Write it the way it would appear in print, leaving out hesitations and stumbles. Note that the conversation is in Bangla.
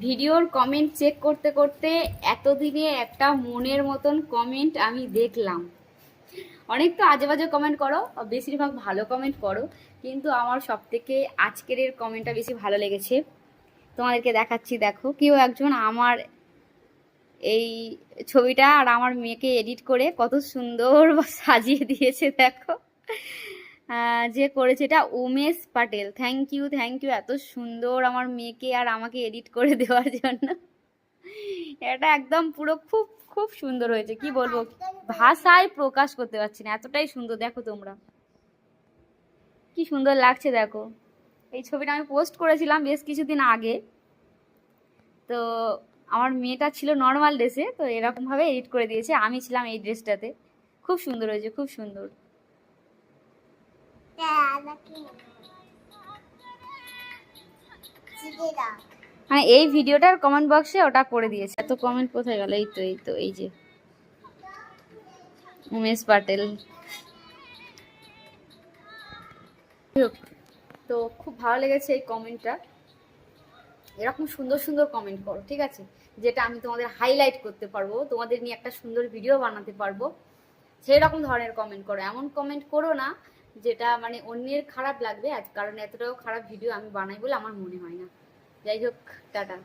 ভিডিওর কমেন্ট চেক করতে করতে এতদিনে একটা মনের মতন কমেন্ট আমি দেখলাম। অনেক তো আজে বাজে কমেন্ট করো, বেশিরভাগ ভালো কমেন্ট করো, কিন্তু আমার সব থেকে আজকের কমেন্টটা বেশি ভালো লেগেছে। তোমাদেরকে দেখাচ্ছি, দেখো। কেউ একজন আমার এই ছবিটা আর আমার মেয়েকে এডিট করে কত সুন্দর সাজিয়ে দিয়েছে, দেখো। যে করেছে এটা Umesh Patel. Thank you, thank you, এত সুন্দর আমার মেয়েকে আর আমাকে এডিট করে দেওয়ার জন্য। এটা একদম পুরো খুব খুব সুন্দর হয়েছে, কি বলবো, ভাষায় প্রকাশ করতে পারছি না, এতটাই সুন্দর। দেখো তোমরা, কি সুন্দর লাগছে, দেখো। এই ছবিটা আমি পোস্ট করেছিলাম বেশ কিছুদিন আগে। তো আমার মেয়েটা ছিল নর্মাল ড্রেসে, তো এরকম ভাবে এডিট করে দিয়েছে, আমি ছিলাম এই ড্রেসটাতে। খুব সুন্দর হয়েছে, খুব সুন্দর। মানে এই ভিডিওটার কমেন্ট বক্সে ওটা করে দিয়েছে। এত কমেন্ট কোথায় গেল? এই তো, এই তো, এই যে উমেশ পাটেল। তো খুব ভালো লেগেছে এই কমেন্টটা। এরকম সুন্দর সুন্দর কমেন্ট করো, ঠিক আছে, যেটা আমি তোমাদের হাইলাইট করতে পারবো, তোমাদের নিয়ে একটা সুন্দর ভিডিও বানাতে পারবো। সেই রকম ধরনের কমেন্ট করো, এমন কমেন্ট করো না যেটা মানে অন্যের খারাপ লাগবে, কারণ এতটাও খারাপ ভিডিও আমি বানাই বলে আমার মনে হয় না। যাই হোক, টাটা।